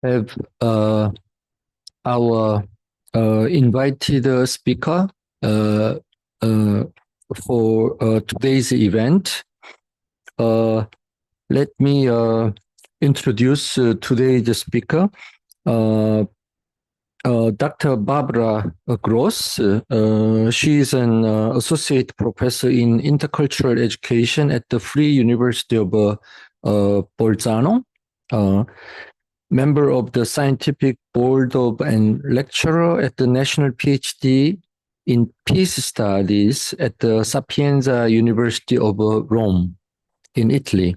have our invited speaker for today's event. Let me introduce today's speaker, Dr. Barbara Gross. She is an associate professor in intercultural education at the Free University of Bolzano, member of the scientific board of and lecturer at the National PhD in Peace Studies at the Sapienza University of Rome in Italy.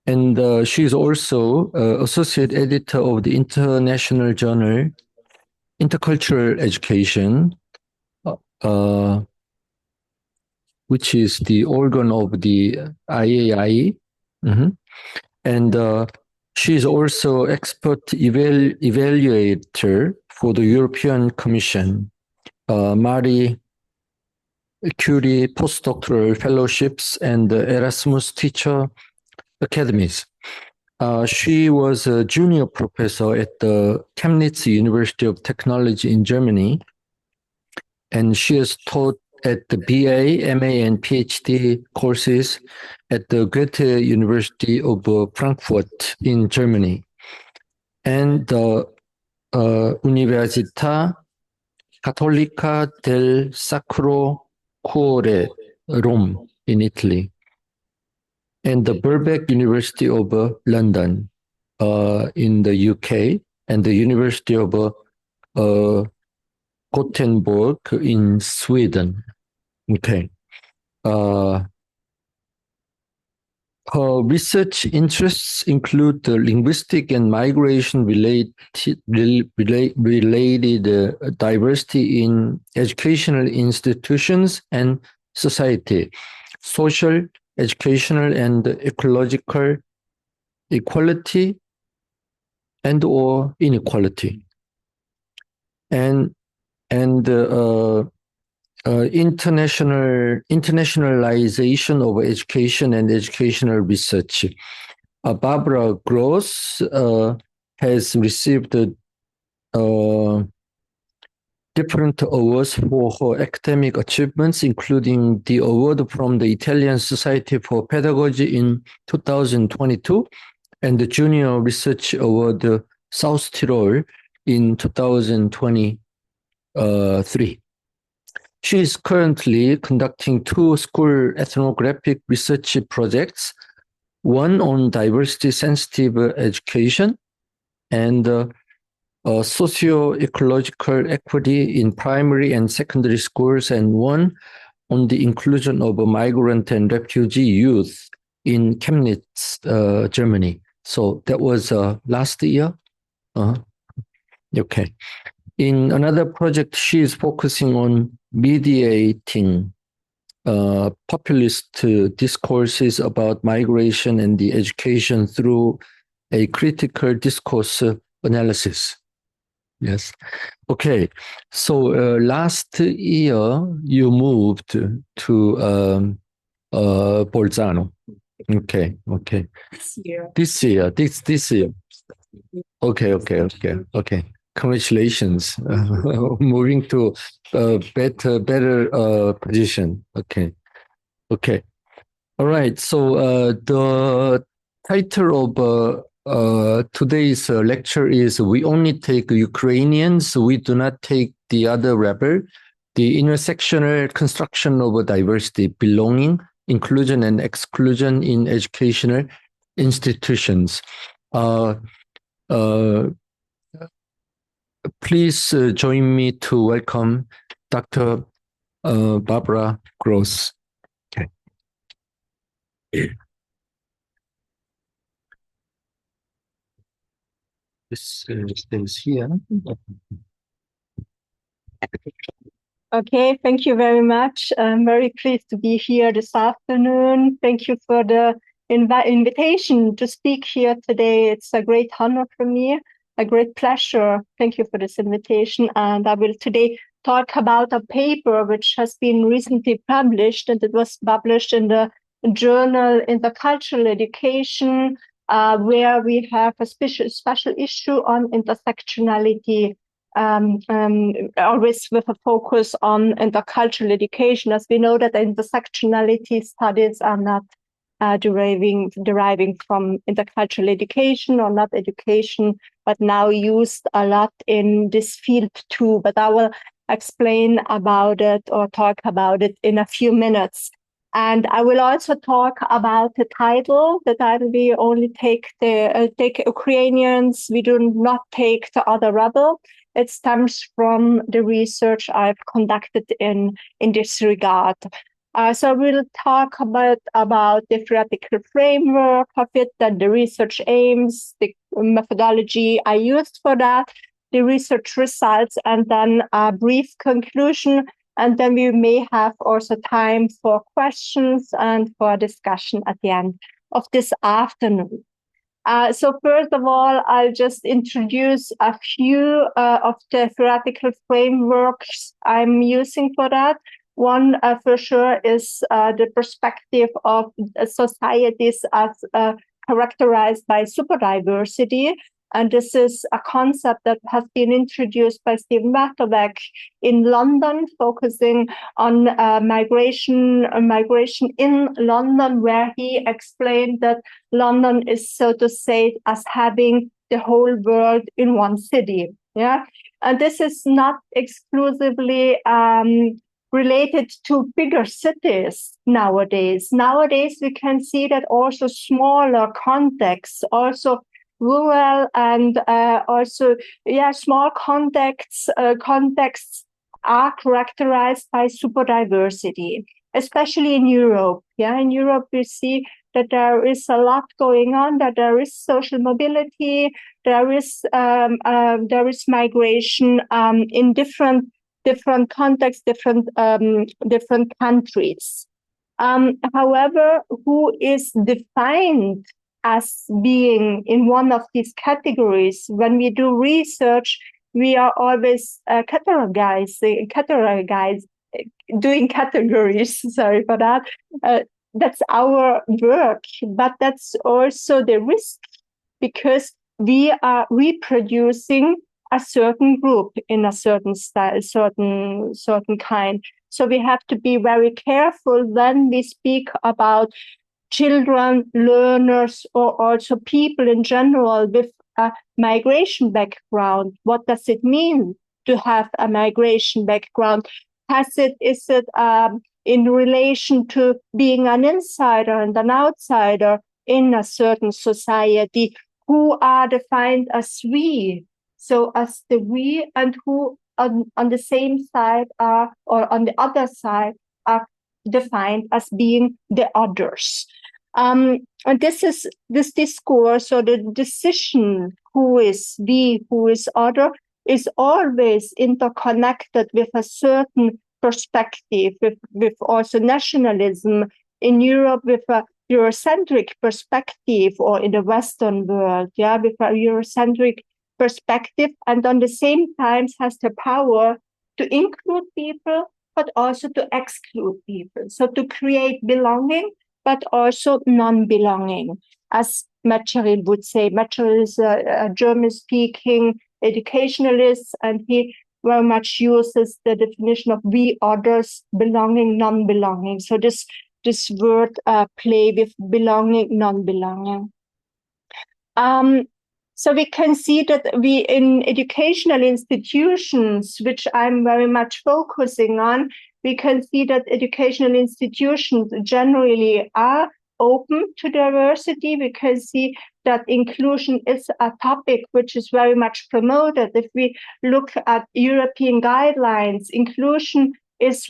And she is also associate editor of the international journal Intercultural Education, which is the organ of the IAI. And she is also expert evaluator for the European Commission, Marie Curie postdoctoral fellowships, and the Erasmus Teacher Academies. She was a junior professor at the Chemnitz University of Technology in Germany, and she has taught at the BA, MA, and PhD courses at the Goethe University of Frankfurt in Germany, and the Università Cattolica del Sacro Cuore, Rome in Italy, and the Birkbeck University of London in the UK, and the University of Gothenburg in Sweden. Okay. Her research interests include the linguistic and migration-related diversity in educational institutions and society, social, educational, and ecological equality and or inequality, and internationalization of education and educational research. Barbara Gross has received different awards for her academic achievements, including the award from the Italian Society for Pedagogy in 2022 and the Junior Research Award South Tyrol in 2023. She is currently conducting 2 school ethnographic research projects, one on diversity-sensitive education and socio-ecological equity in primary and secondary schools, and one on the inclusion of migrant and refugee youth in Chemnitz, Germany. So that was last year. Okay. In another project, she is focusing on mediating populist discourses about migration and the education through a critical discourse analysis. Yes. Okay. So last year you moved to Bolzano. Okay. Okay. This year. Okay. Congratulations, moving to a better position. Okay. All right. So the title of today's lecture is "We only take Ukrainians. We do not take the other rabble: the intersectional construction of diversity, belonging, inclusion, and exclusion in educational institutions." Please join me to welcome Dr. Barbara Gross. Okay. This things here. Okay, thank you very much. I'm very pleased to be here this afternoon. Thank you for the invitation to speak here today. It's a great honor for me. A great pleasure. Thank you for this invitation. And I will today talk about a paper which has been recently published, and it was published in the journal Intercultural Education where we have a special issue on intersectionality, always with a focus on intercultural education, as we know that intersectionality studies are not deriving from intercultural education or not education, but now used a lot in this field too. But I will explain about it or talk about it in a few minutes. And I will also talk about the title. The title, we only take Ukrainians. We do not take the other rabble. It stems from the research I've conducted in this regard. So we'll talk about the theoretical framework of it, and the research aims, the methodology I used for that, the research results, and then a brief conclusion. And then we may have also time for questions and for discussion at the end of this afternoon. So first of all, I'll just introduce a few of the theoretical frameworks I'm using for that. One, for sure, is the perspective of societies as characterized by superdiversity. And this is a concept that has been introduced by Stephen Bartowek in London, focusing on migration in London, where he explained that London is, so to say, as having the whole world in one city. Yeah, and this is not exclusively related to bigger cities nowadays. Nowadays, we can see that also smaller contexts, also rural and small contexts are characterized by superdiversity, especially in Europe. Yeah, in Europe we see that there is a lot going on, that there is social mobility, there is migration in different contexts, different countries. However, who is defined as being in one of these categories? When we do research, we are always doing categories. Sorry for that. That's our work, but that's also the risk, because we are reproducing a certain group in a certain style, certain kind. So we have to be very careful when we speak about children, learners, or also people in general with a migration background. What does it mean to have a migration background? Is it in relation to being an insider and an outsider in a certain society? Who are defined as we? So as the we, and who on the same side are, or on the other side, are defined as being the others. And this discourse, or the decision who is we, who is other, is always interconnected with a certain perspective, with also nationalism in Europe, with a Eurocentric perspective, or in the Western world, with a Eurocentric perspective, and on the same time has the power to include people, but also to exclude people. So to create belonging, but also non-belonging, as Mecheril would say. Mecheril is a German-speaking educationalist, and he very much uses the definition of we, others, belonging, non-belonging. So this word play with belonging, non-belonging. So we can see that we in educational institutions, which I'm very much focusing on, we can see that educational institutions generally are open to diversity. We can see that inclusion is a topic which is very much promoted. If we look at European guidelines, inclusion is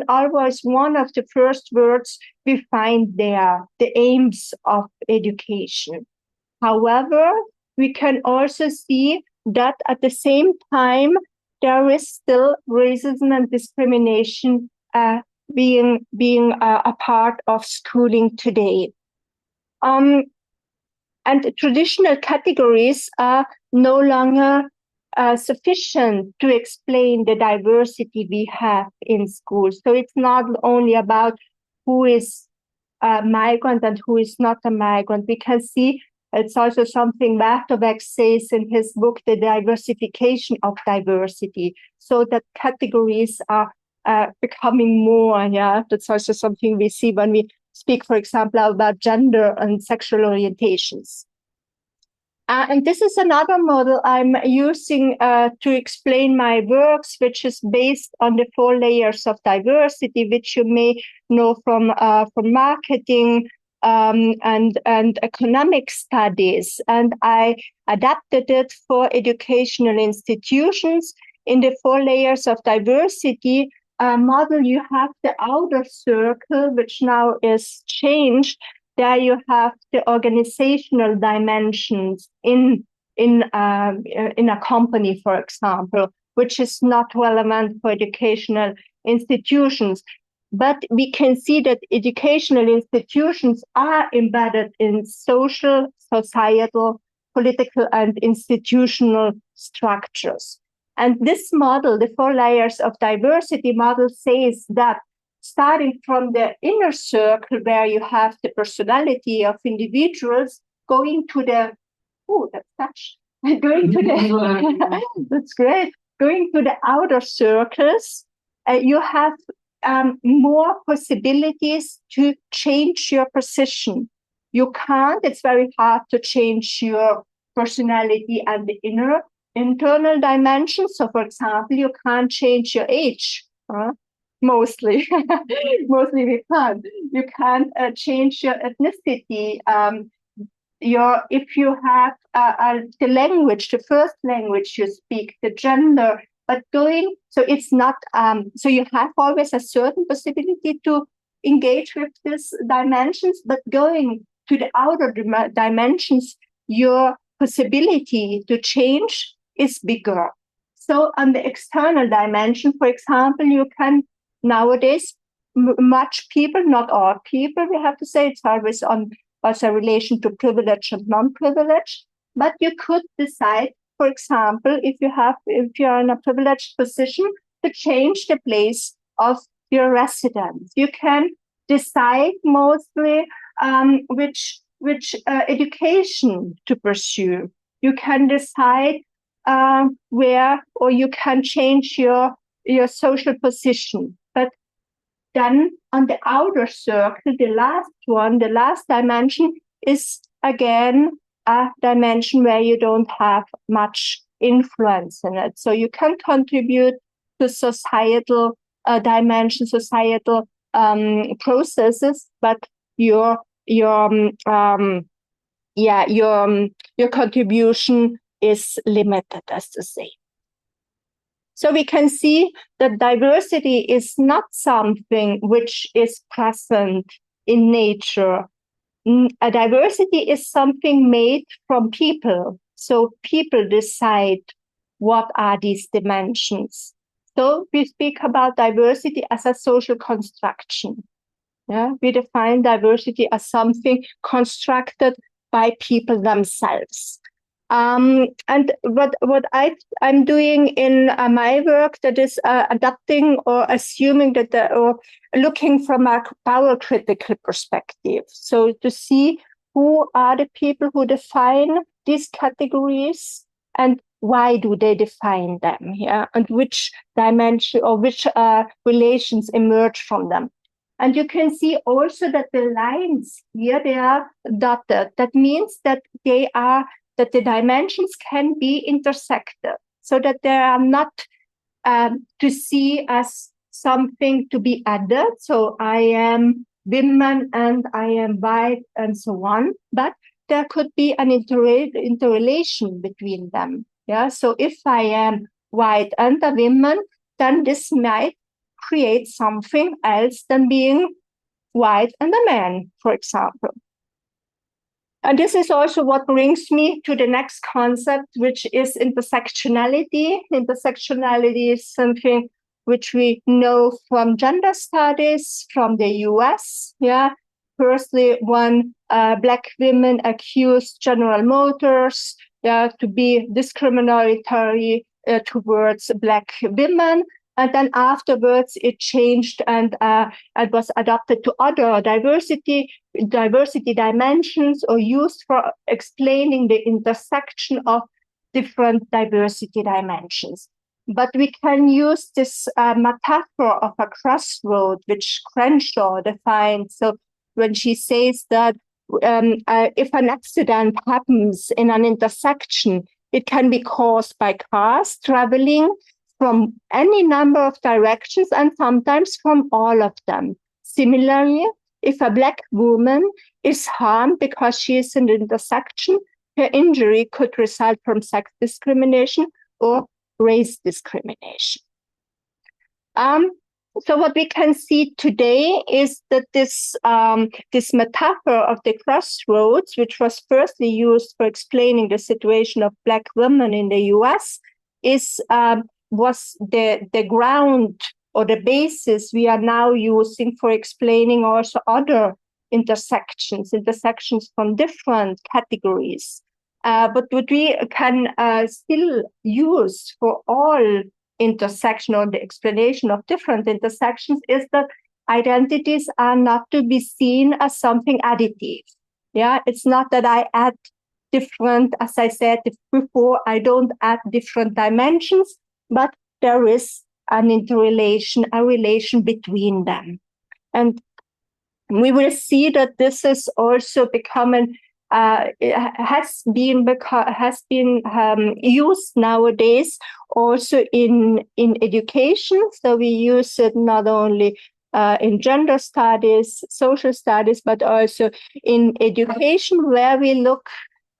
always one of the first words we find there, the aims of education. However, we can also see that at the same time, there is still racism and discrimination being a part of schooling today. And traditional categories are no longer sufficient to explain the diversity we have in schools. So it's not only about who is a migrant and who is not a migrant. We can see It's also something Bartowek says in his book, The Diversification of Diversity, so that categories are becoming more. Yeah, that's also something we see when we speak, for example, about gender and sexual orientations. And this is another model I'm using to explain my works, which is based on the 4 layers of diversity, which you may know from marketing and economic studies. And I adapted it for educational institutions. In the 4 layers of diversity model, you have the outer circle, which now is changed. There you have the organizational dimensions in a company, for example, which is not relevant for educational institutions. But we can see that educational institutions are embedded in social, societal, political, and institutional structures. And this model, the 4 layers of diversity model, says that starting from the inner circle where you have the personality of individuals, going to the, that's great, going to the outer circles, you have more possibilities to change your position. You can't, it's very hard to change your personality and the internal dimensions. So, for example, you can't change your age. Mostly we can't. You can't change your ethnicity. If you have the language, the first language you speak, the gender, but so it's not, so you have always a certain possibility to engage with these dimensions, but going to the outer dimensions, your possibility to change is bigger. So on the external dimension, for example, you can nowadays, much people, not all people, we have to say, it's always also relation to privilege and non-privilege, but you could decide, for example, if you're in a privileged position, to change the place of your residence. You can decide mostly which education to pursue. You can decide where, or you can change your social position. But then on the outer circle, the last dimension is again a dimension where you don't have much influence in it. So you can contribute to societal dimensions, societal processes, but your contribution is limited, as to say. So we can see that diversity is not something which is present in nature. A diversity is something made from people. So people decide what are these dimensions. So we speak about diversity as a social construction. Yeah, we define diversity as something constructed by people themselves. And what I'm doing in my work, that is adapting or assuming that or looking from a power critical perspective. So to see who are the people who define these categories and why do they define them? Yeah, and which dimension or which relations emerge from them. And you can see also that the lines here, they are dotted. That means that that the dimensions can be intersected, so that they are not to see as something to be added. So I am women and I am white and so on, but there could be an interrelation between them. Yeah. So if I am white and a woman, then this might create something else than being white and a man, for example. And this is also what brings me to the next concept, which is intersectionality. Intersectionality is something which we know from gender studies from the US. Yeah, firstly, when Black women accused General Motors to be discriminatory towards Black women, And then afterwards, it changed and was adapted to other diversity dimensions or used for explaining the intersection of different diversity dimensions. But we can use this metaphor of a crossroad, which Crenshaw defines. So when she says that if an accident happens in an intersection, it can be caused by cars traveling from any number of directions and sometimes from all of them. Similarly, if a Black woman is harmed because she is in an intersection, her injury could result from sex discrimination or race discrimination. So what we can see today is that this metaphor of the crossroads, which was firstly used for explaining the situation of Black women in the US, was the ground or the basis we are now using for explaining also other intersections from different categories. But what we can still use for all intersection or the explanation of different intersections is that identities are not to be seen as something additive. Yeah, it's not that I add different, as I said before, I don't add different dimensions, but there is an interrelation, a relation between them. And we will see that this is also becoming has been used nowadays also in education. So we use it not only in gender studies, social studies, but also in education, where we look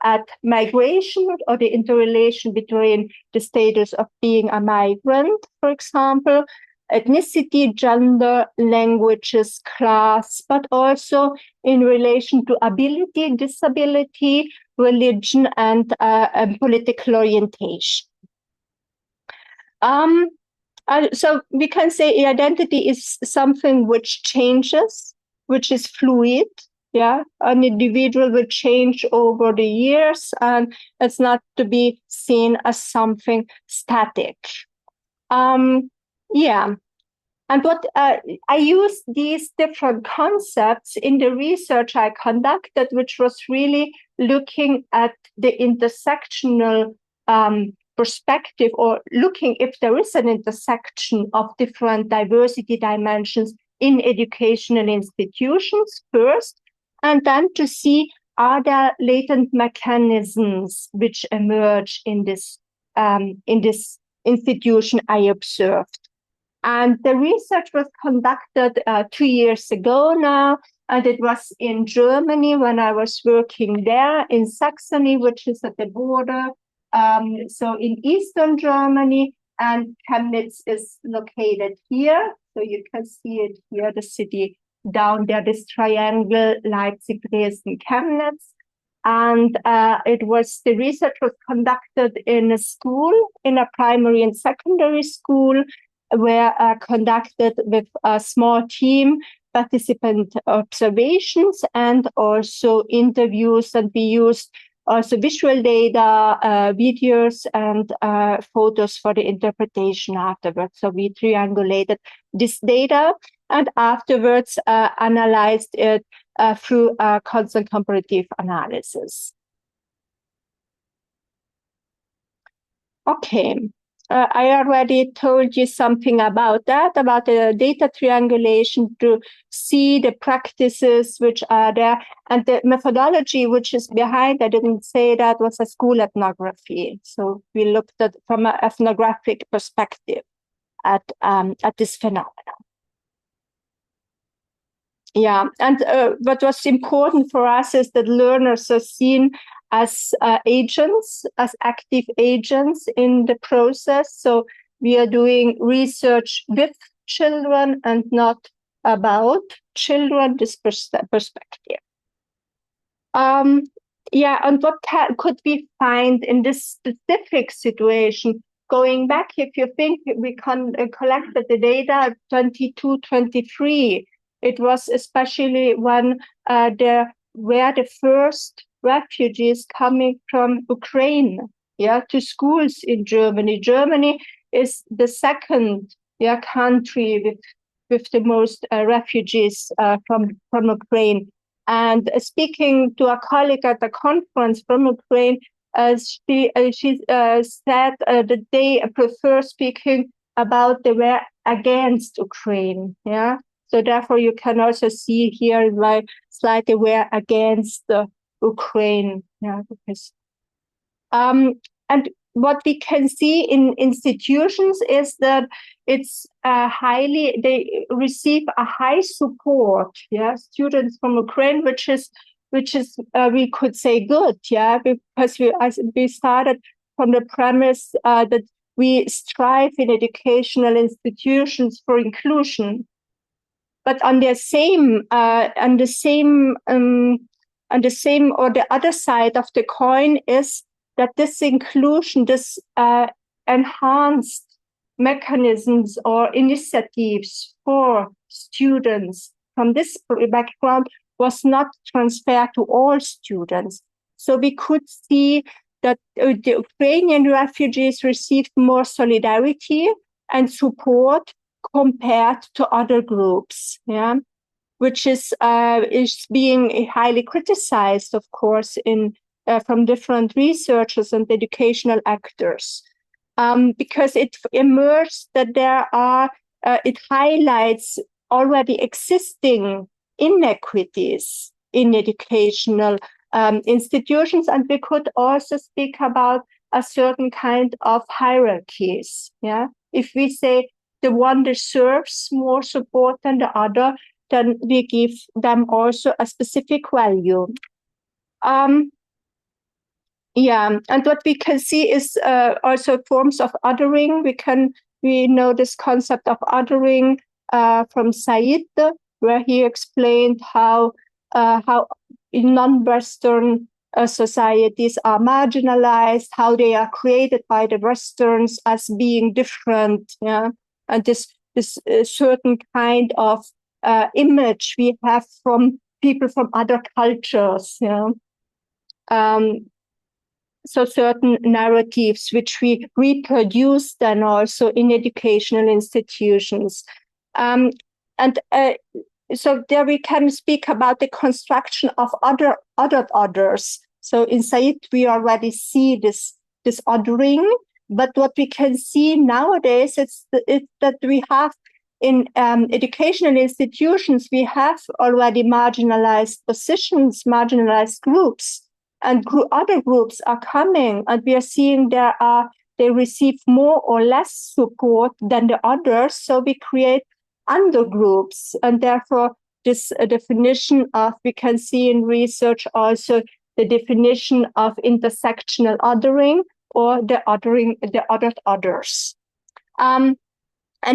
at migration or the interrelation between the status of being a migrant, for example, ethnicity, gender, languages, class, but also in relation to ability, disability, religion, and political orientation. So we can say identity is something which changes, which is fluid. Yeah, an individual will change over the years, and it's not to be seen as something static. Yeah, and what I use these different concepts in the research I conducted, which was really looking at the intersectional perspective, or looking if there is an intersection of different diversity dimensions in educational institutions first, and then to see are there latent mechanisms which emerge in this institution I observed. And the research was conducted 2 years ago now, and it was in Germany when I was working there in Saxony, which is at the border. So in Eastern Germany, and Chemnitz is located here. So you can see it here, the city down there, this triangle, Leipzig, Dresden, Chemnitz. And the research was conducted in a school, in a primary and secondary school, were conducted with a small team, participant observations, and also interviews. And we used also visual data, videos, and photos for the interpretation afterwards. So we triangulated this data and afterwards analyzed it through constant comparative analysis. Okay. I already told you something about that, about the data triangulation to see the practices which are there. And the methodology which is behind, I didn't say that, was a school ethnography. So we looked at from an ethnographic perspective at this phenomenon. Yeah, and what was important for us is that learners are seen as agents, as active agents in the process. So we are doing research with children and not about children, this perspective. Yeah, and what could we find in this specific situation? Going back, if you think we collected the data 22, 23, it was especially when there were the first refugees coming from Ukraine, to schools in Germany. Germany is the second country with the most refugees from Ukraine. And speaking to a colleague at the conference from Ukraine, she said that they prefer speaking about the war against Ukraine. So therefore, you can also see here like slightly war against Ukraine. Because, and what we can see in institutions is that it's they receive a high support. Students from Ukraine, which is we could say good. Because we started from the premise that we strive in educational institutions for inclusion. But on the same or the other side of the coin is that this inclusion, this enhanced mechanisms or initiatives for students from this background was not transferred to all students. So we could see that the Ukrainian refugees received more solidarity and support compared to other groups, which is being highly criticized, of course, from different researchers and educational actors, because it emerged that it highlights already existing inequities in educational institutions, and we could also speak about a certain kind of hierarchies. If we say the one deserves more support than the other, then we give them also a specific value. And what we can see is also forms of othering. We know this concept of othering from Said, where he explained how in non-Western societies are marginalized, how they are created by the Westerns as being different, and this certain kind of image we have from people from other cultures, so certain narratives which we reproduce then also in educational institutions. So there we can speak about the construction of others. So in Said, we already see this othering, but what we can see nowadays is that we have in educational institutions, we have already marginalized positions, marginalized groups, and other groups are coming, and we are seeing they receive more or less support than the others. So we create undergroups, and therefore this definition of, we can see in research also the definition of intersectional othering, or the othered others. And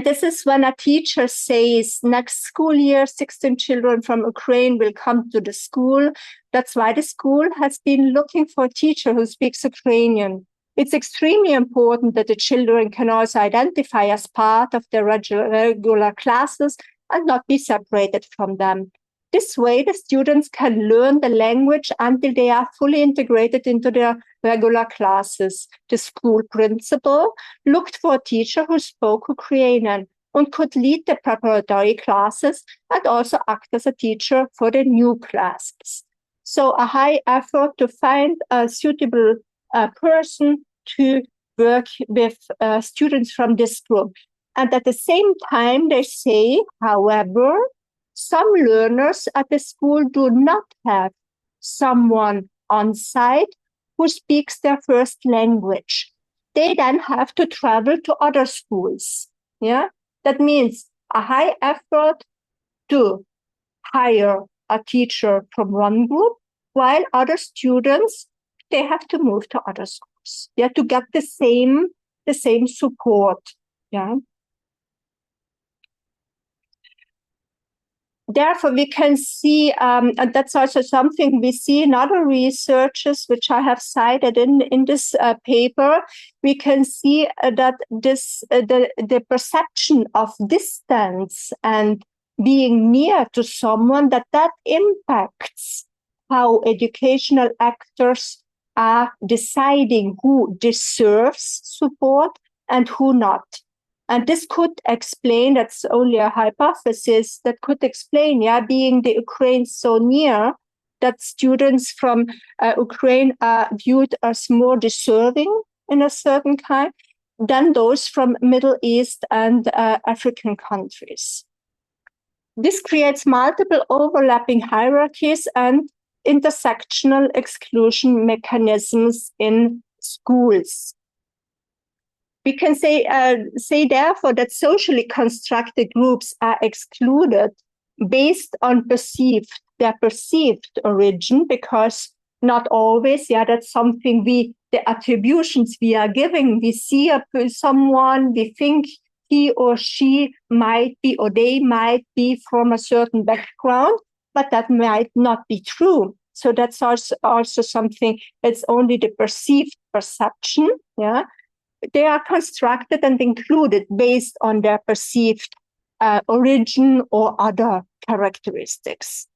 this is when a teacher says, next school year, 16 children from Ukraine will come to the school. That's why the school has been looking for a teacher who speaks Ukrainian. It's extremely important that the children can also identify as part of their regular classes and not be separated from them. This way, the students can learn the language until they are fully integrated into their regular classes. The school principal looked for a teacher who spoke Ukrainian and could lead the preparatory classes and also act as a teacher for the new classes. So a high effort to find a suitable person to work with students from this group. And at the same time, they say, however, some learners at the school do not have someone on site who speaks their first language. They then have to travel to other schools. That means a high effort to hire a teacher from one group, while other students, they have to move to other schools, to get the same support. Therefore, we can see, and that's also something we see in other researches, which I have cited in this paper. We can see that the perception of distance and being near to someone, that impacts how educational actors are deciding who deserves support and who not. And this could explain, that's only a hypothesis, that could explain, being the Ukraine so near, that students from Ukraine are viewed as more deserving in a certain kind than those from Middle East and African countries. This creates multiple overlapping hierarchies and intersectional exclusion mechanisms in schools. We can say therefore that socially constructed groups are excluded based on their perceived origin, because not always, that's something the attributions we are giving, we see someone, we think he or she might be, or they might be from a certain background, but that might not be true. So that's also something, it's only the perceived perception, They are constructed and included based on their perceived origin or other characteristics.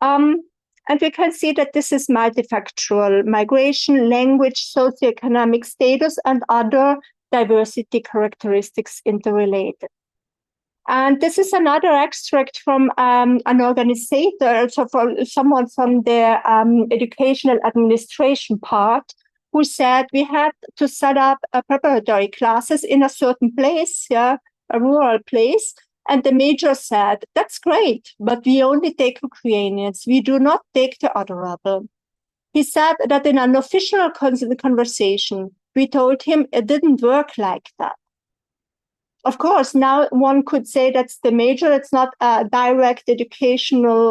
And we can see that this is multifactorial: migration, language, socioeconomic status, and other diversity characteristics interrelated. And this is another extract from an organizer, so from someone from their educational administration part, who said we had to set up preparatory classes in a certain place, a rural place. And the major said, that's great, but we only take Ukrainians. We do not take the other rabble. He said that in an official conversation, we told him it didn't work like that. Of course, now one could say that's the major. It's not a direct educational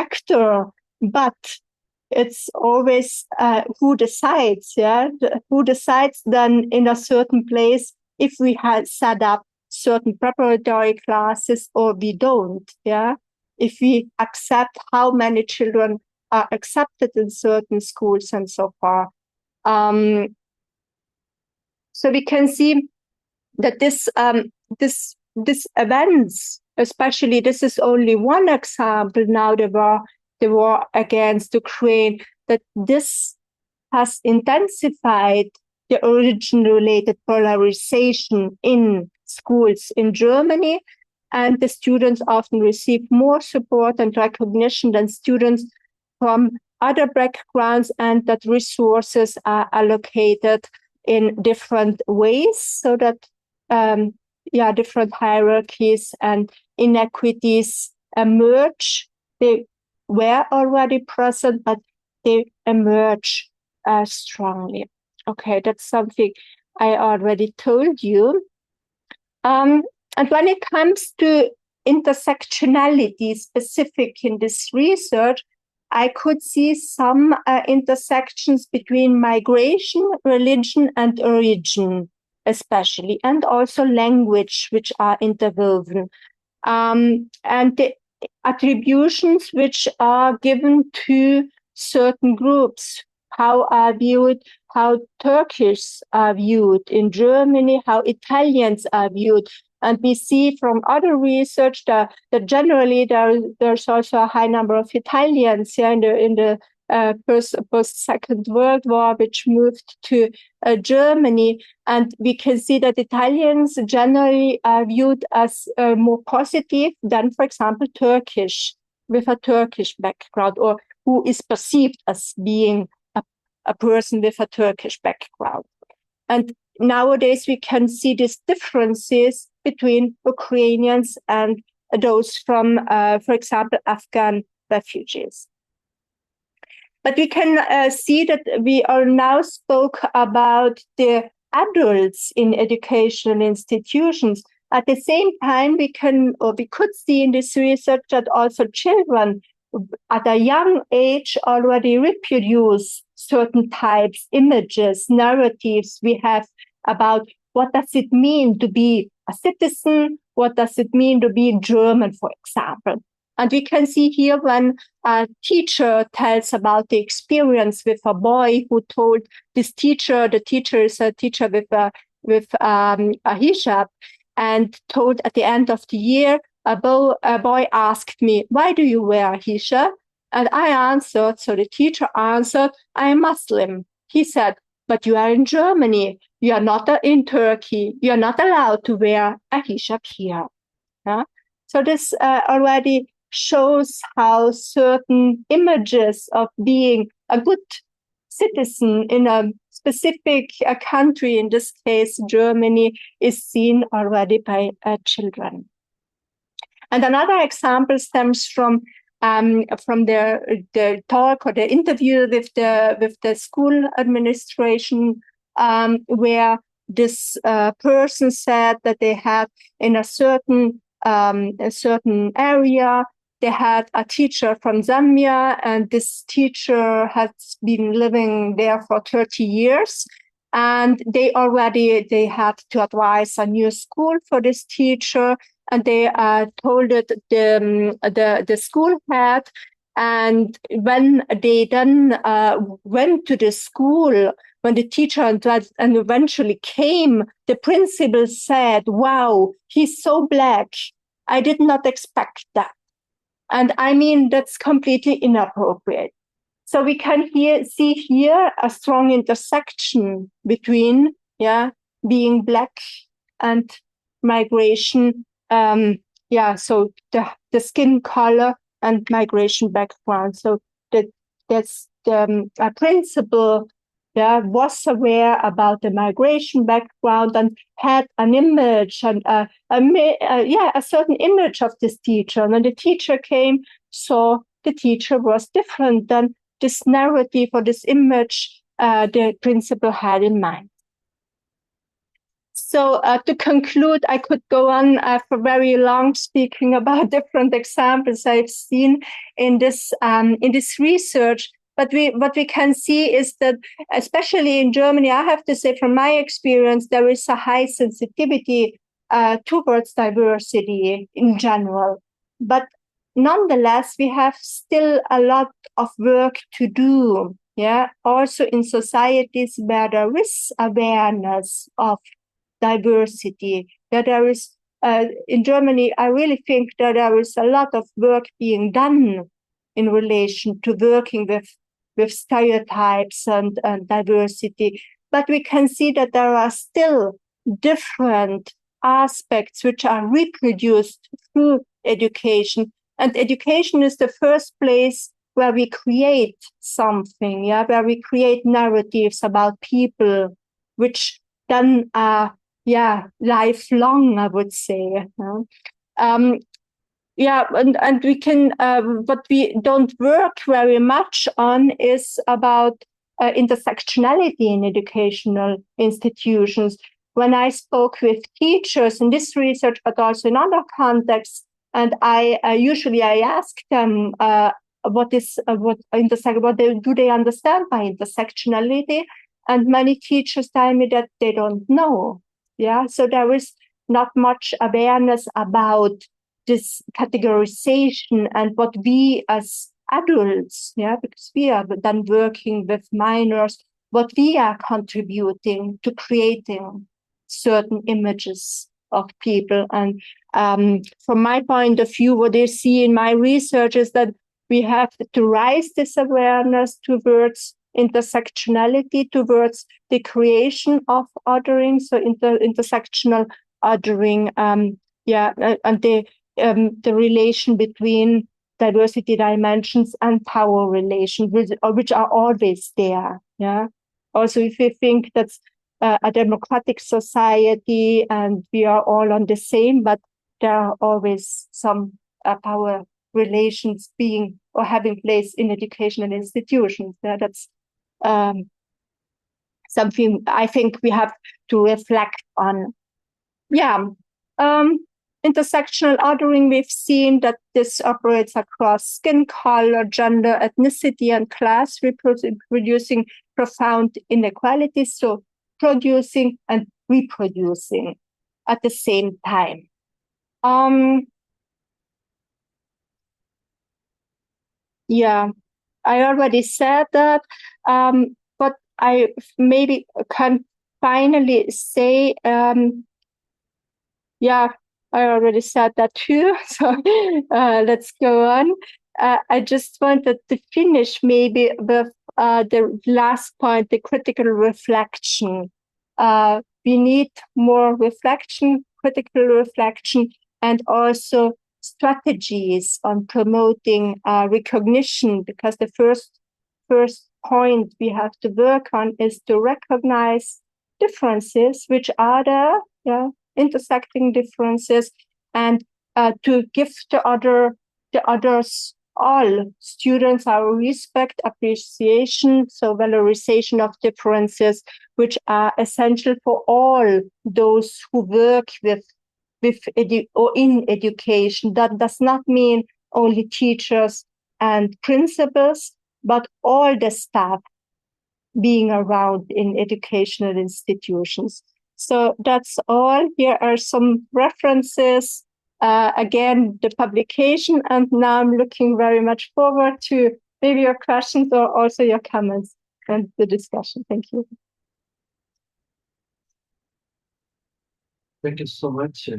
actor, but it's always who decides, Who decides then in a certain place if we had set up certain preparatory classes or we don't, If we accept how many children are accepted in certain schools and so far. So we can see that this events, especially, this is only one example now, the war against Ukraine, that this has intensified the origin-related polarization in schools in Germany, and the students often receive more support and recognition than students from other backgrounds, and that resources are allocated in different ways, so that different hierarchies and inequities emerge. They were already present, but they emerge strongly. Okay, that's something I already told you. And when it comes to intersectionality specific in this research, I could see some intersections between migration, religion, and origin, especially, and also language, which are interwoven. And the attributions which are given to certain groups, how Turkish are viewed in Germany, how Italians are viewed. And we see from other research that generally there's also a high number of Italians in the post-Second World War, which moved to Germany. And we can see that Italians generally are viewed as more positive than, for example, Turkish, with a Turkish background, or who is perceived as being a person with a Turkish background. And nowadays we can see these differences between Ukrainians and those from, for example, Afghan refugees. But we can see that we are now spoke about the adults in educational institutions. At the same time, we could see in this research that also children at a young age already reproduce certain types, images, narratives we have about what does it mean to be a citizen, what does it mean to be German, for example. And we can see here when a teacher tells about the experience with a boy who told this teacher, the teacher is a teacher with a hijab, and told at the end of the year, a boy asked me, why do you wear a hijab? And I answered, so the teacher answered, I'm Muslim. He said, but you are in Germany. You are not in Turkey. You are not allowed to wear a hijab here. Yeah? So this already shows how certain images of being a good citizen in a specific country, in this case Germany, is seen already by children. And another example stems from the talk or the interview with the school administration, where this person said that they had in a certain area, they had a teacher from Zambia, and this teacher has been living there for 30 years. And they had to advise a new school for this teacher, and they told it the school head. And when they then went to the school, when the teacher and eventually came, the principal said, "Wow, he's so black. I did not expect that." And I mean, that's completely inappropriate. So we can see here a strong intersection between being black and migration. So the skin color and migration background. So that's a principal was aware about the migration background and had an image and a certain image of this teacher. And when the teacher came, so the teacher was different than this narrative or this image the principal had in mind. So to conclude, I could go on for very long speaking about different examples I've seen in this research. But what we can see is that, especially in Germany, I have to say from my experience, there is a high sensitivity towards diversity in general. But nonetheless, we have still a lot of work to do. Also in societies where there is awareness of diversity, that there is in Germany, I really think that there is a lot of work being done in relation to working with stereotypes and diversity. But we can see that there are still different aspects which are reproduced through education. And education is the first place where we create something, where we create narratives about people, which then are lifelong, I would say. And we can, what we don't work very much on is about intersectionality in educational institutions. When I spoke with teachers in this research, but also in other contexts, and I usually ask them do they understand by intersectionality, and many teachers tell me that they don't know. So there is not much awareness about this categorization and what we as adults, because we are then working with minors, what we are contributing to creating certain images of people. And from my point of view, what I see in my research is that we have to raise this awareness towards intersectionality, towards the creation of othering, so intersectional othering, and the relation between diversity dimensions and power relations, which are always there. Also, if we think that's a democratic society and we are all on the same, but there are always some power relations being or having place in educational institutions. That's something I think we have to reflect on. Intersectional othering, we've seen that this operates across skin color, gender, ethnicity, and class, reproducing profound inequalities, so producing and reproducing at the same time. I already said that, but I maybe can finally say, I already said that too, so let's go on. I just wanted to finish maybe with the last point, the critical reflection. We need more reflection, critical reflection, and also strategies on promoting recognition, because the first point we have to work on is to recognize differences, which are there, intersecting differences, and to give the others, all students, our respect, appreciation, so valorization of differences, which are essential for all those who work or in education. That does not mean only teachers and principals, but all the staff being around in educational institutions. So that's all. Here are some references. Again, the publication, and now I'm looking very much forward to maybe your questions or also your comments and the discussion. Thank you. Thank you so much,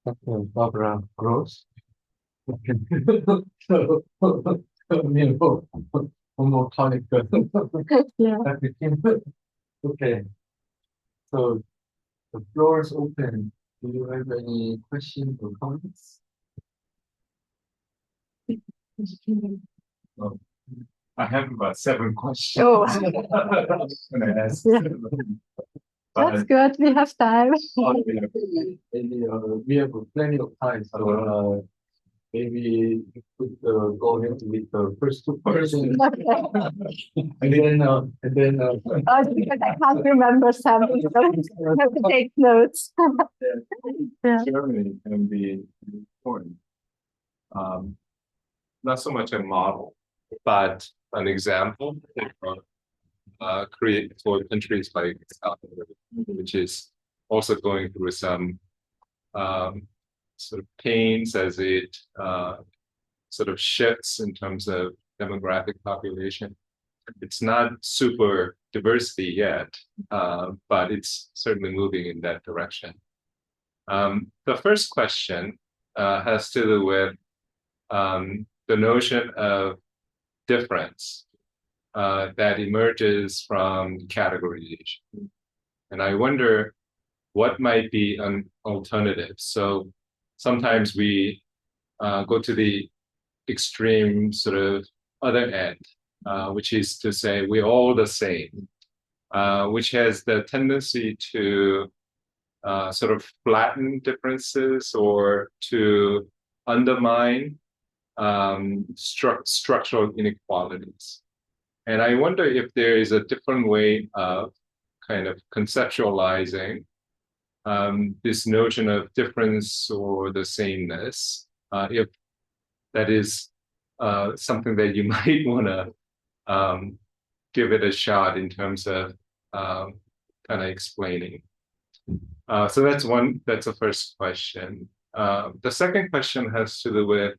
Dr. Barbara Gross. One more tonic. Yeah. Okay. So the floor is open. Do you have any questions or comments? Oh, I have about 7 questions. Oh. I'm gonna ask. Yeah. That's good. We have time. Maybe we have plenty of time, so maybe you could go ahead with the first 2 questions. and then Because I can't remember something, so I have to take notes. Yeah. Germany can be important. Not so much a model, but an example create for countries like South Africa, which is also going through some sort of pains as it sort of shifts in terms of demographic population. It's not super diversity yet, but it's certainly moving in that direction. The first question has to do with the notion of difference that emerges from categorization. And I wonder what might be an alternative. So sometimes we go to the extreme sort of other end, which is to say we're all the same, which has the tendency to sort of flatten differences or to undermine structural inequalities. And I wonder if there is a different way of kind of conceptualizing this notion of difference or the sameness, if that is something that you might want to give it a shot in terms of kind of explaining. So that's the first question. The second question has to do with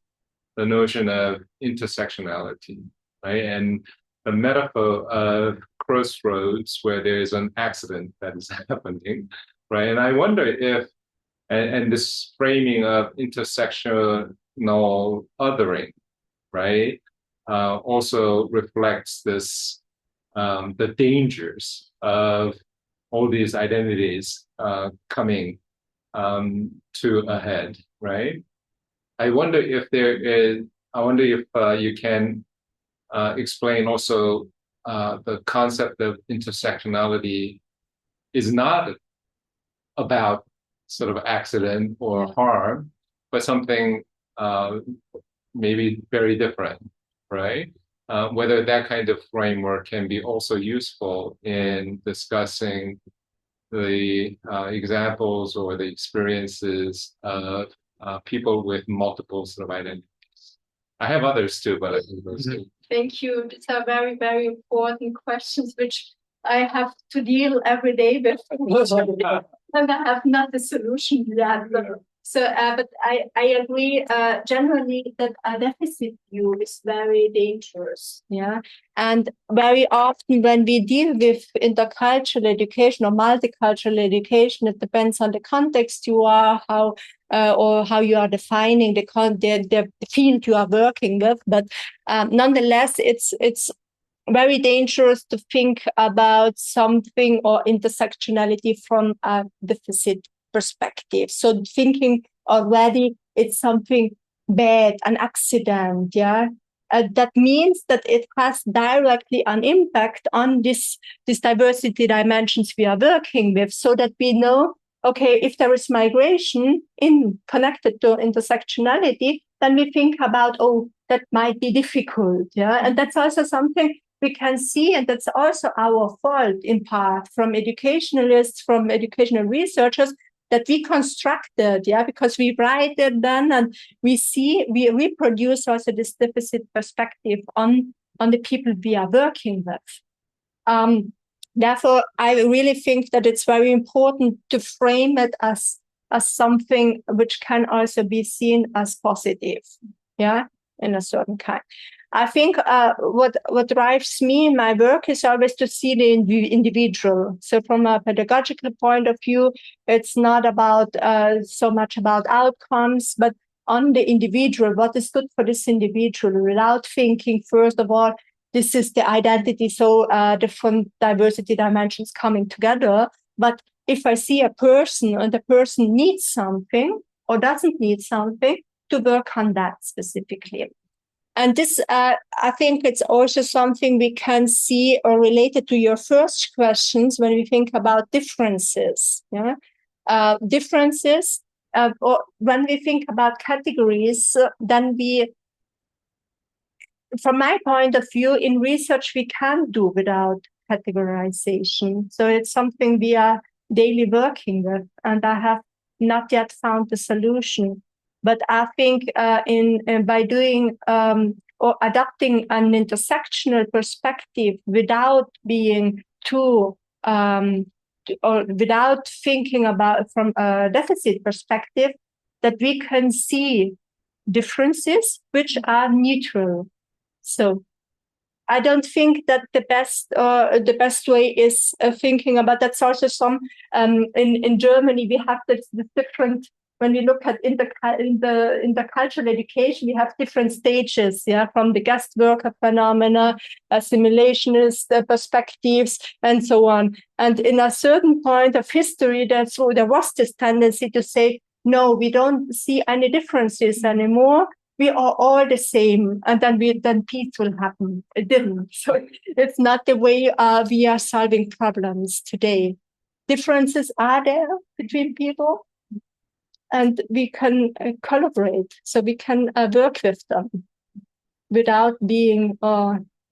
the notion of intersectionality, right? And the metaphor of crossroads where there is an accident that is happening, right? And I wonder if, and this framing of intersectional othering, right, also reflects this, the dangers of all these identities coming to a head, right? I wonder if you can explain also the concept of intersectionality is not about sort of accident or harm, but something maybe very different, right? Whether that kind of framework can be also useful in discussing the examples or the experiences of people with multiple sort of identities. I have others too, but I think those two. Thank you. These are very, very important questions, which I have to deal every day with. And I have not a solution yet. So, but I agree generally that a deficit view is very dangerous. Yeah. And very often when we deal with intercultural education or multicultural education, it depends on the context you are, or how you are defining the field you are working with. But nonetheless, it's very dangerous to think about something or intersectionality from a deficit perspective. So thinking already it's something bad, an accident, yeah. That means that it has directly an impact on these diversity dimensions we are working with, so that we know, okay, if there is migration connected to intersectionality, then we think about, oh, that might be difficult, yeah. And that's also something we can see, and that's also our fault in part from educationalists, from educational researchers, that we constructed, yeah, because we write it then and we reproduce also this deficit perspective on the people we are working with. Therefore, I really think that it's very important to frame it as something which can also be seen as positive, yeah, in a certain kind. I think what drives me in my work is always to see the individual. So from a pedagogical point of view, it's not about so much about outcomes, but on the individual, what is good for this individual, without thinking, first of all, this is the identity, so different diversity dimensions coming together. But if I see a person and the person needs something or doesn't need something, to work on that specifically. And this, I think it's also something we can see or related to your first questions when we think about differences. Yeah, differences. Or when we think about categories, then from my point of view, in research we can't do without categorization. So it's something we are daily working with, and I have not yet found the solution. But I think by doing or adopting an intersectional perspective without being too or without thinking about from a deficit perspective, that we can see differences which are neutral. So I don't think that the best way is thinking about. That's also some in Germany we have this different. When we look at in the intercultural education, we have different stages, yeah, from the guest worker phenomena, assimilationist perspectives, and so on. And in a certain point of history, there was this tendency to say, no, we don't see any differences anymore. We are all the same, and then peace will happen. It didn't. So it's not the way we are solving problems today. Differences are there between people, and we can collaborate, so we can work with them without being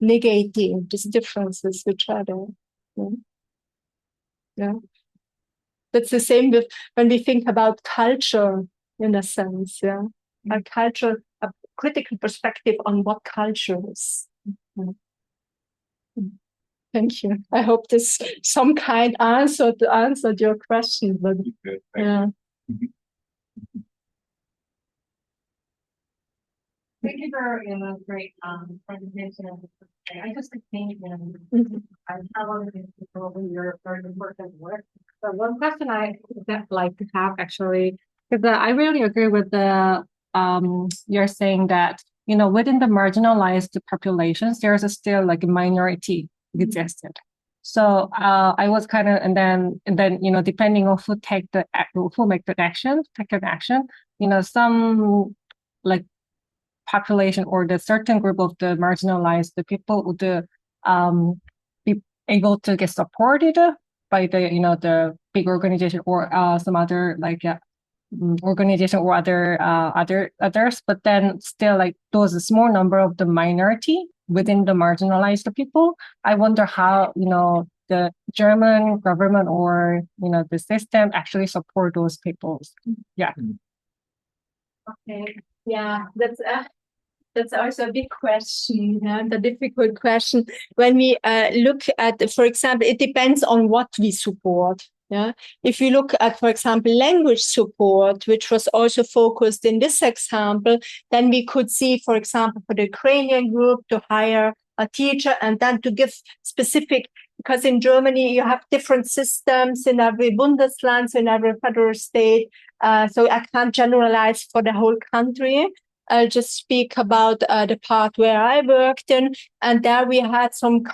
negating these differences which are there. Yeah. That's the same with when we think about culture, in a sense. Yeah, a culture, a critical perspective on what culture is. Thank you. I hope this some kind answered your question. But yeah. Thank you for a great presentation. I just think I have a lot of people in your very important work. So one question I would like to have actually, because I really agree with the you're saying that within the marginalized populations there is still like a minority existed. So I was kind of and then depending on who make the action, some like population or the certain group of the marginalized people would be able to get supported by the big organization or some other organization or others, but then still like those small number of the minority within the marginalized people. I wonder how the German government or the system actually support those people. Yeah. Okay. Yeah, that's also a big question, the difficult question. When we look at, for example, it depends on what we support. Yeah, if you look at, for example, language support, which was also focused in this example, then we could see, for example, for the Ukrainian group to hire a teacher and then to give specific, because in Germany you have different systems in every Bundesland, so in every federal state. So I can't generalize for the whole country. I'll just speak about the part where I worked in, and there we had some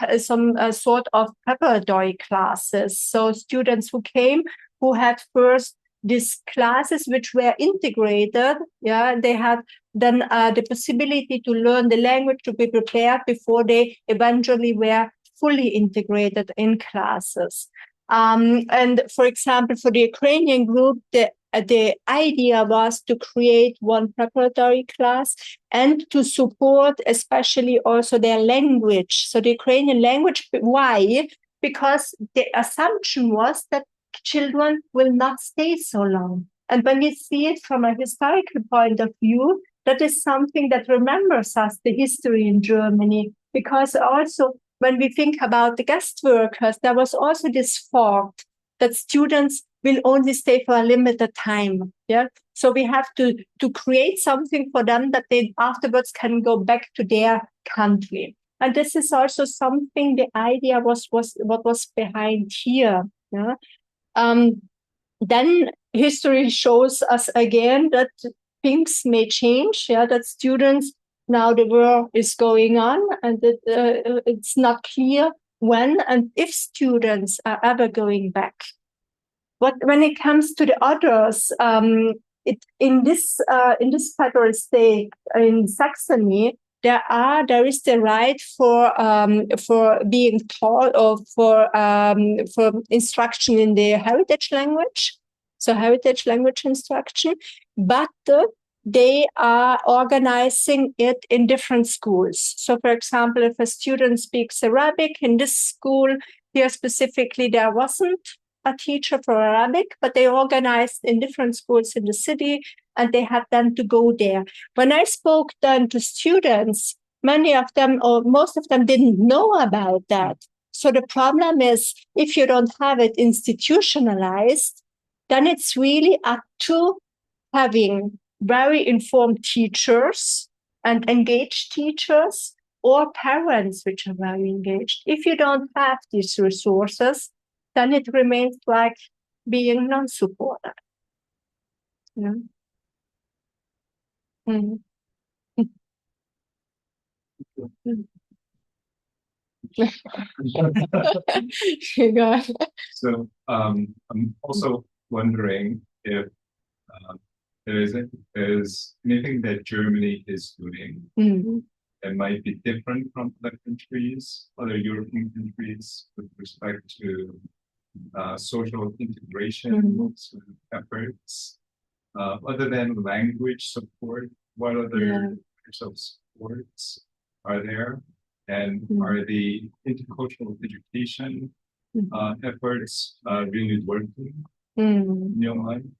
sort of preparatory classes. So students who came, who had first these classes which were integrated. Yeah, they had then the possibility to learn the language, to be prepared before they eventually were fully integrated in classes. And for example, for the Ukrainian group, the idea was to create one preparatory class and to support especially also their language. So the Ukrainian language, why? Because the assumption was that children will not stay so long. And when we see it from a historical point of view, that is something that remembers us the history in Germany, because also when we think about the guest workers, there was also this thought that students will only stay for a limited time. Yeah. So we have to create something for them that they afterwards can go back to their country. And this is also something, the idea was what was behind here. Yeah. Then history shows us again that things may change, yeah, that students, now the war is going on, and that it's not clear when and if students are ever going back. When it comes to the others, in this federal state in Saxony, there is the right for being taught or for instruction in the heritage language, so heritage language instruction, but they are organizing it in different schools. So, for example, if a student speaks Arabic in this school here specifically, there wasn't a teacher for Arabic, but they organized in different schools in the city, and they had then to go there. When I spoke then to students, many of them or most of them didn't know about that. So the problem is, if you don't have it institutionalized, then it's really up to having very informed teachers and engaged teachers, or parents which are very engaged. If you don't have these resources, then it remains like being non-supported. Yeah. Mm. So I'm also wondering if there's anything that Germany is doing that might be different from other countries, other European countries, with respect to social integration efforts, other than language support. What other types of supports are there? And are the intercultural education efforts really working in your mind?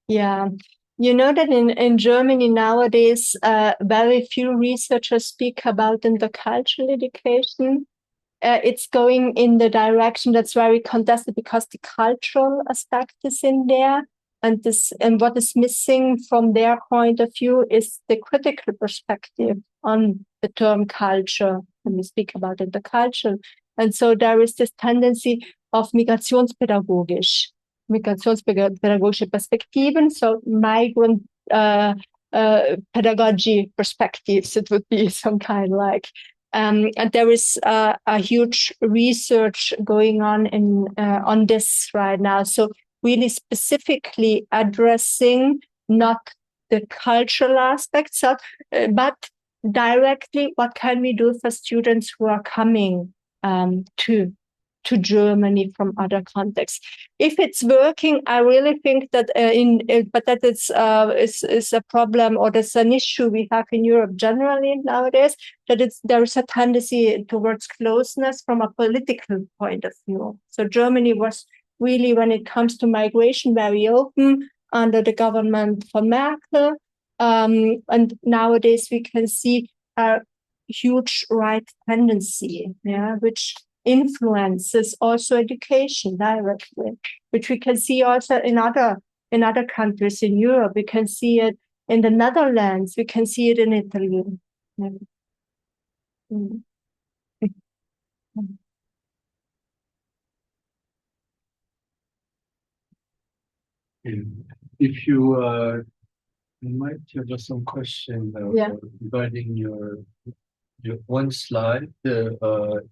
Yeah. You know that in Germany nowadays, very few researchers speak about intercultural education. It's going in the direction that's very contested because the cultural aspect is in there. And what is missing from their point of view is the critical perspective on the term culture when we speak about intercultural. And so there is this tendency of migrationspädagogische Perspektiven, so migrant pedagogy perspectives, it would be some kind like. And there is a huge research going on this right now. So really specifically addressing not the cultural aspects, but directly what can we do for students who are coming to Germany from other contexts. If it's working, I really think that but that is a problem, or that's an issue we have in Europe generally nowadays, that there is a tendency towards closeness from a political point of view. So Germany was really, when it comes to migration, very open under the government von Merkel. And nowadays we can see a huge right tendency, which influences also education directly, which we can see also in other countries in Europe. We can see it in the Netherlands. We can see it in Italy. If you might have some question Yeah. regarding your one slide.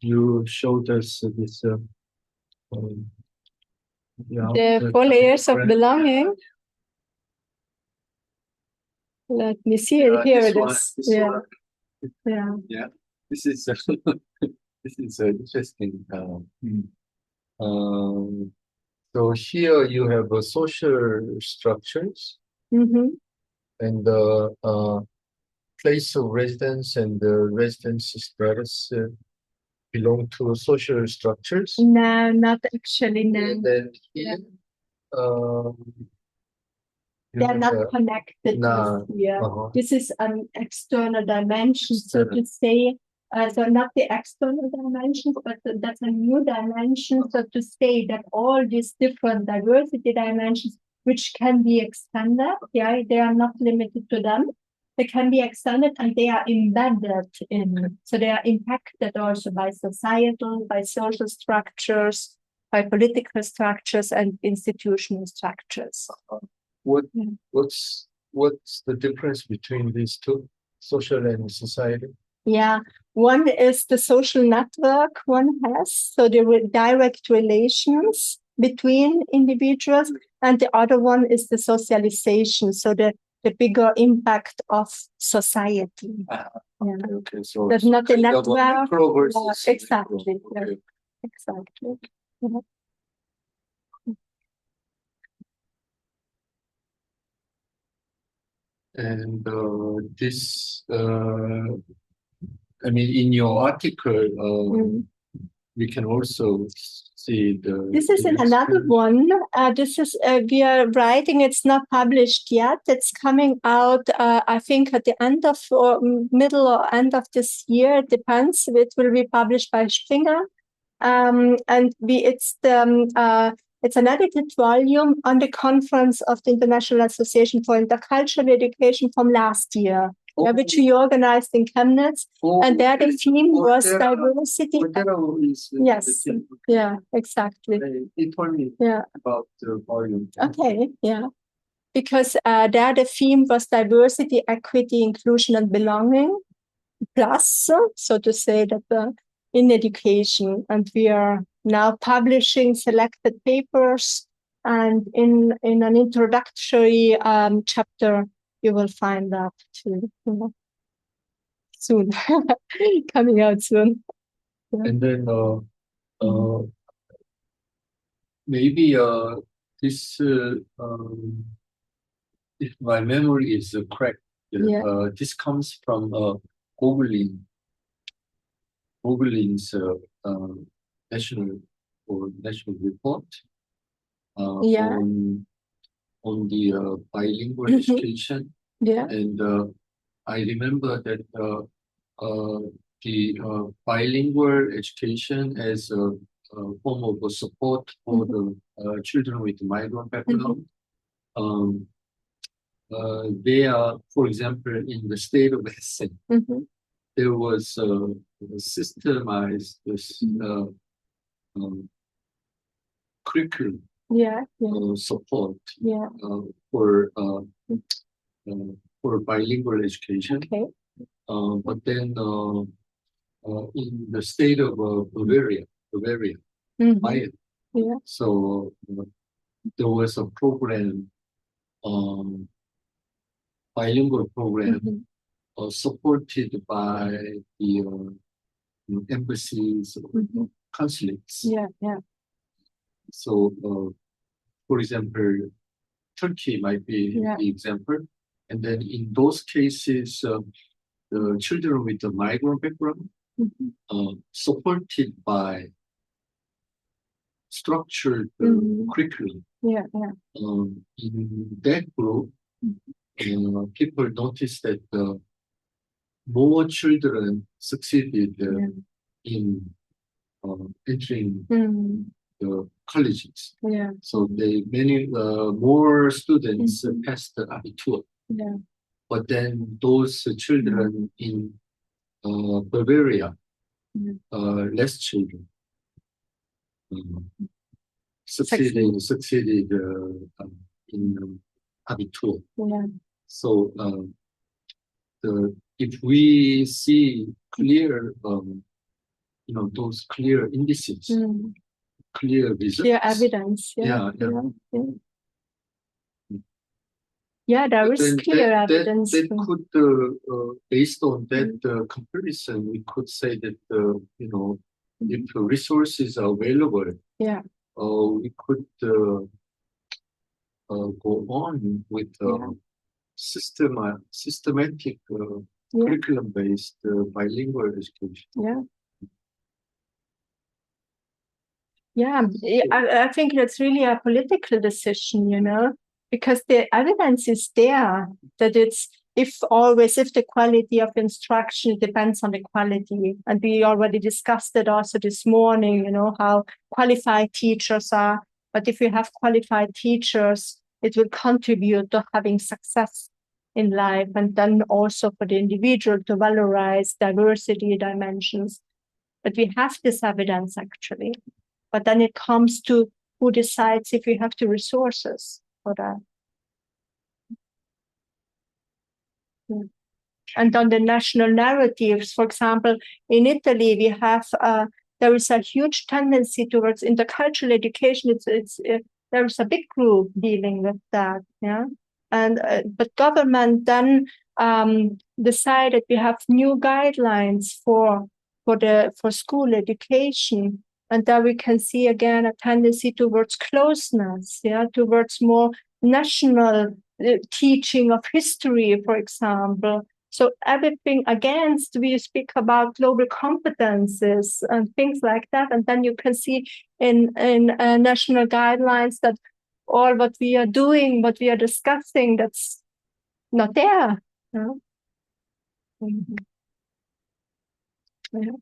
You showed us this The 4 layers of belonging. Let me see it. Here it is. Yeah. Yeah. Yeah, this is this is interesting. So here you have social structures Mm-hmm. and place of residence and the residency status belong to social structures. No, not actually. No. And then here, you They're have not a- connected Nah, with here. uh-huh. This is an external dimension, so to say. So not the external dimensions, but that's a new dimension, so to say that all these different diversity dimensions, which can be extended, yeah, they are not limited to them. They can be extended and they are embedded in, so they are impacted also by societal, by social structures, by political structures and institutional structures. What's the difference between these two, social and society? Yeah, one is the social network one has, so the direct relations between individuals, and the other one is the socialization, so the bigger impact of society. Yeah. Okay, so There's not a kind of network. micro versus Exactly. macro. Okay. Yeah, exactly. Yeah. And this, I mean, in your article, we can also see the. This is in another one. This is we are writing. It's not published yet. It's coming out. I think at the end of or middle or end of this year. It depends. It will be published by Springer. And it's an edited volume on the conference of the International Association for Intercultural Education from last year, which we organized in Chemnitz. And there the theme was diversity. Yes, yeah, exactly. He told me about the volume. Okay, yeah. Because there the theme was diversity, equity, inclusion, and belonging, plus, so to say, that in education. And we are now publishing selected papers. And in an introductory chapter, you will find that too. Soon, coming out soon. Yeah. And then maybe this, if my memory is correct, this comes from Googlin's national report on the bilingual education. Yeah. And I remember that the bilingual education as a form of support for the children with migrant background. They are, for example, in the state of Hessen, there was systemized this curriculum support for bilingual education. Okay. But then in the state of Bavaria, Bayern, so there was a program, bilingual program, supported by the embassies, consulates. So, for example, Turkey might be the example. And then in those cases, the children with the migrant background, supported by structured curriculum. In that group, people noticed that more children succeeded in entering the colleges. So many more students passed the Abitur. But then those children in Bavaria, less children succeeded in Abitur. So if we see clear, those clear indices, clear results, clear evidence. Yeah. Yeah, there is then clear that evidence. That could, based on that comparison, we could say that if the resources are available, we could go on with systematic curriculum-based bilingual education. I think that's really a political decision, because the evidence is there that if the quality of instruction depends on the quality. And we already discussed it also this morning, how qualified teachers are. But if you have qualified teachers, it will contribute to having success in life, and then also for the individual to valorize diversity dimensions. But we have this evidence actually. But then it comes to who decides if we have the resources for that. And on the national narratives, for example, in Italy, we have there is a huge tendency towards intercultural education. There is a big group dealing with that, and but government then decided we have new guidelines for school education. And there we can see again a tendency towards closeness, towards more national teaching of history, for example. So everything against, we speak about global competences and things like that. And then you can see in national guidelines that all what we are doing, what we are discussing, that's not there. Mm-hmm. Yeah.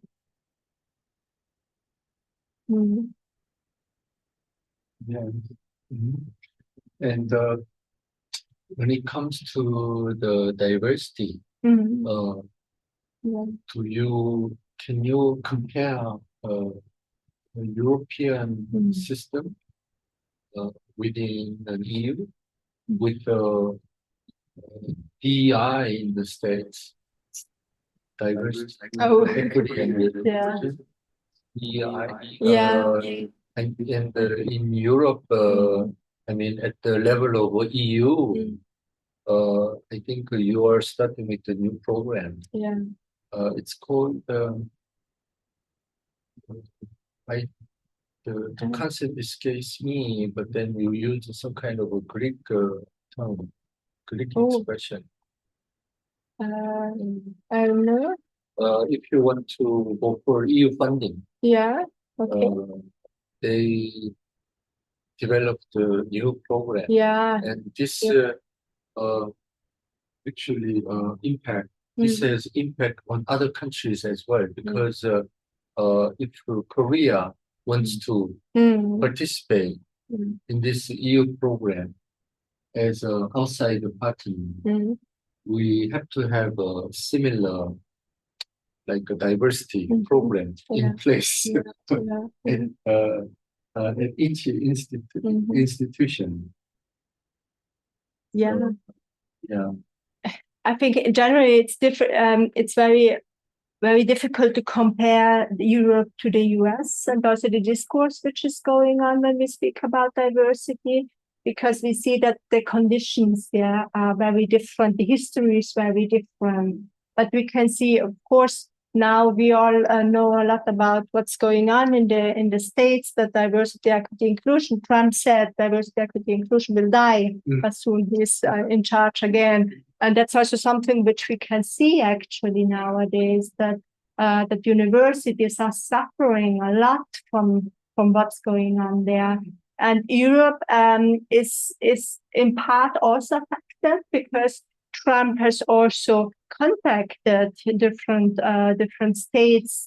Mm-hmm. Yeah. Mm-hmm. And when it comes to the diversity, can you compare the European system within the EU with the DEI in the States? Diversity, equity, and inclusion. DEI. And in Europe, at the level of EU, I think you are starting with a new program. It's called, the concept escapes me, but then you use some kind of a Greek term, Greek expression. I don't know. If you want to go for EU funding, they developed a new program. And this actually impact. This has impact on other countries as well, because if Korea wants to participate in this EU program as an outside party, we have to have a similar, like a diversity program in place at each institution. I think generally it's different. It's very, very difficult to compare Europe to the US and also the discourse which is going on when we speak about diversity, because we see that the conditions there are very different. The history is very different. But we can see, of course, now we all know a lot about what's going on in the States, that diversity, equity, inclusion. Trump said diversity, equity, inclusion will die as soon he's in charge again. And that's also something which we can see actually nowadays, that that universities are suffering a lot from what's going on there. And Europe is in part also affected because Trump has also contacted different states,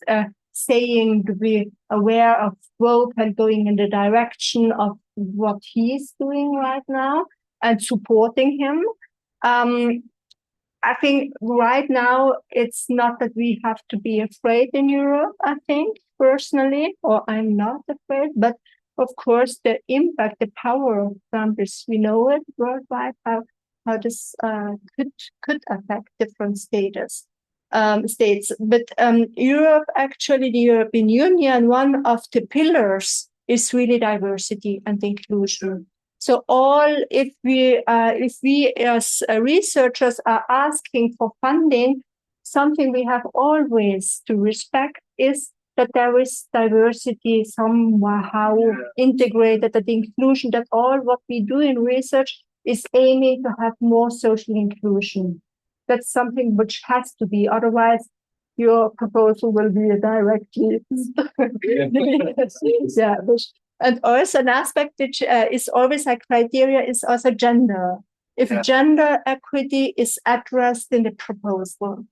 saying to be aware of growth and going in the direction of what he's doing right now and supporting him. I think right now it's not that we have to be afraid in Europe, I think, personally, or I'm not afraid, but of course the impact, the power of Trump is, we know it worldwide, how how this could affect different states. But Europe, actually, the European Union, one of the pillars is really diversity and inclusion. So if we as researchers are asking for funding, something we have always to respect is that there is diversity somehow integrated, that inclusion, that all what we do in research is aiming to have more social inclusion. That's something which has to be, otherwise your proposal will be directly. Yeah, and also an aspect which is always a criteria is also gender. If gender equity is addressed in the proposal,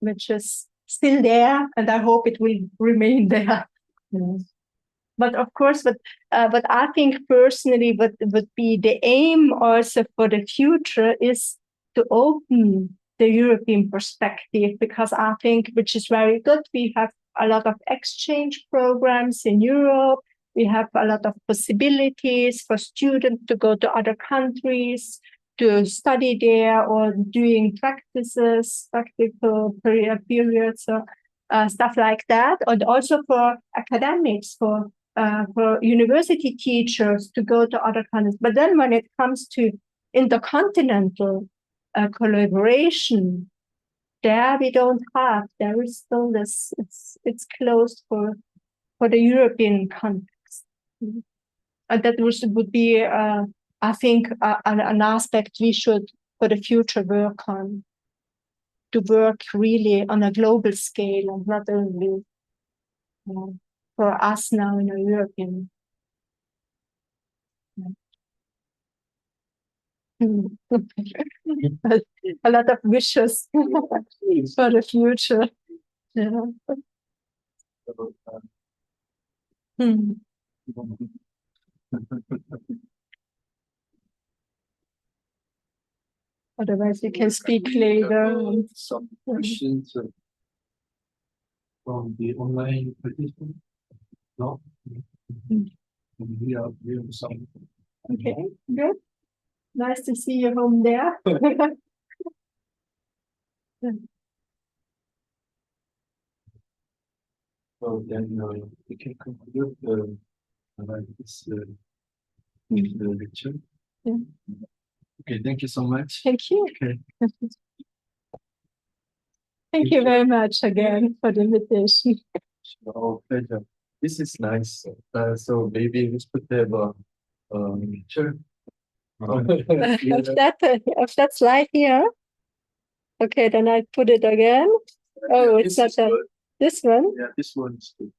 which is still there, and I hope it will remain there. But of course, but I think personally, what would be the aim also for the future is to open the European perspective, because I think, which is very good, we have a lot of exchange programs in Europe. We have a lot of possibilities for students to go to other countries, to study there, or doing practical periods, or stuff like that. And also for academics, for university teachers to go to other countries. But then when it comes to intercontinental collaboration, there we don't have. There is still this. It's closed for the European context, and that would be, I think, an aspect we should for the future work on. To work really on a global scale, and not only for us now in a European. A lot of wishes for the future. Yeah. Otherwise, you can speak later. Some questions from the online participants. No? We have some. Okay, good. Nice to see you home there. So then we can conclude this lecture. Yeah. Okay, thank you so much. Thank you. Okay. Thank you very much again for the invitation. Oh, pleasure. This is nice. So maybe we could have a picture. If that's live here. Okay, then I put it again. Oh, it's not this one. Yeah, this one is good.